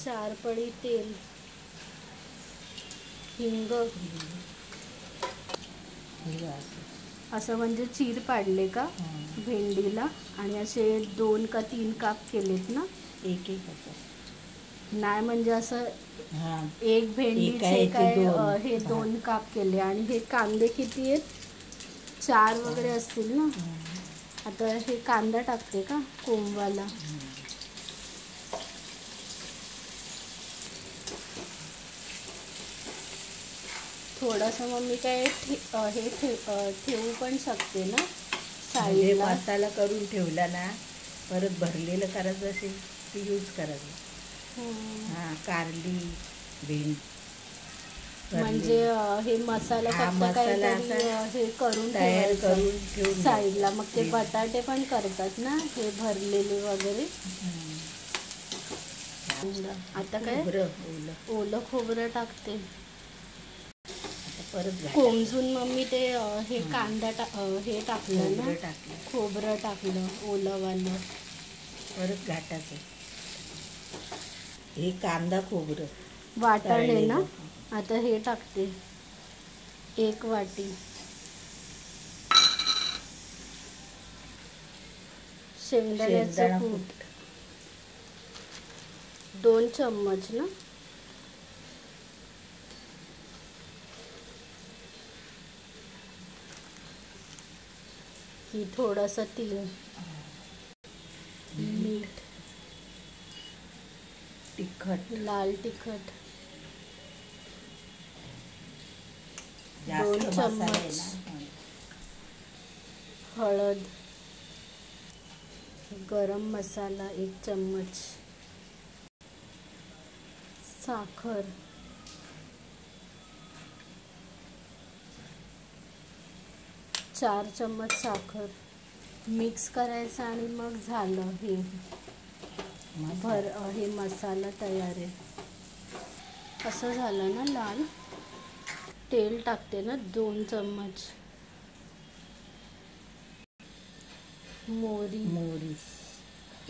4 पळी तेल, हिंग, असं म्हणजे चीर पाडले का भेंडीला आणि असे 2 का 3 काप केलेत ना? एक असं नाही म्हणजे असं एक भेंडीचे काय हे 2 काप केले. आणि हे कांदे किती आहेत? 4 वगैरे असतील ना. आता हे कांदा टाकते का कोंबवाला. थोडासा मम्मी काय हे ठेवू पण शकते ना साईडला. मसाला करून ठेवला ना, परत भरलेलं करायचं असेल ते यूज करायचं. कारली भेंडी म्हणजे हे मसाला फक्त काहीतरी हे करून ठेवायचं साईडला. मग ते बटाटे पण करतात ना हे भरलेले वगैरे. आता काय ओलं खोबरं टाकते. परत कोमजून मम्मी ते हे कांदा हे टाकलं ना, खोबरं टाकलं ओलंवालं. परत घाटाचं हे कांदा खोबरं वाटाणे ना. आता हे टाकते 1 वाटी. शेंगदाण्याचं कूट 2 चम्मच ना. ही थोडासा तीळ, मीठ, तिखट, लाल तिखट 2 चम्मच, हळद, गरम मसाला 1 चम्मच, साखर, चार चम्मच साखर मिक्स करायचं आणि मग झालं. हे मसाला तयार आहे. असं झालं ना लाल. तेल टाकते ना 2 चम्मच, मोहरी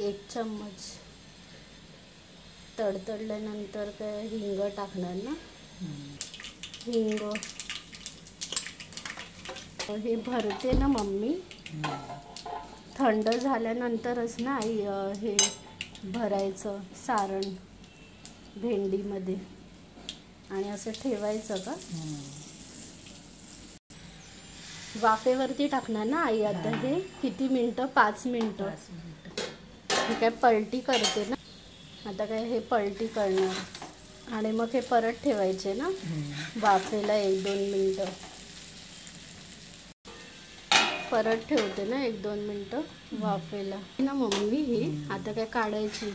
1 चम्मच, तडतडल्यानंतर काय हिंग टाकणार ना. हिंग हे भरते ना मम्मी. थंड झाल्यानंतरच ना आई हे भरायचं सारण भेंडीमध्ये आणि असं ठेवायचं का. वाफेवरती टाकणार ना आई. आता हे किती मिनटं? 5 मिनटं. हे काय पलटी करते ना. आता काय हे पलटी करणार आणि मग हे परत ठेवायचे ना वाफेला 1-2 मिनटं. परत ठेवते ना 1-2 मिनटं वाफेला ना मम्मी. ही आता काय काढायची.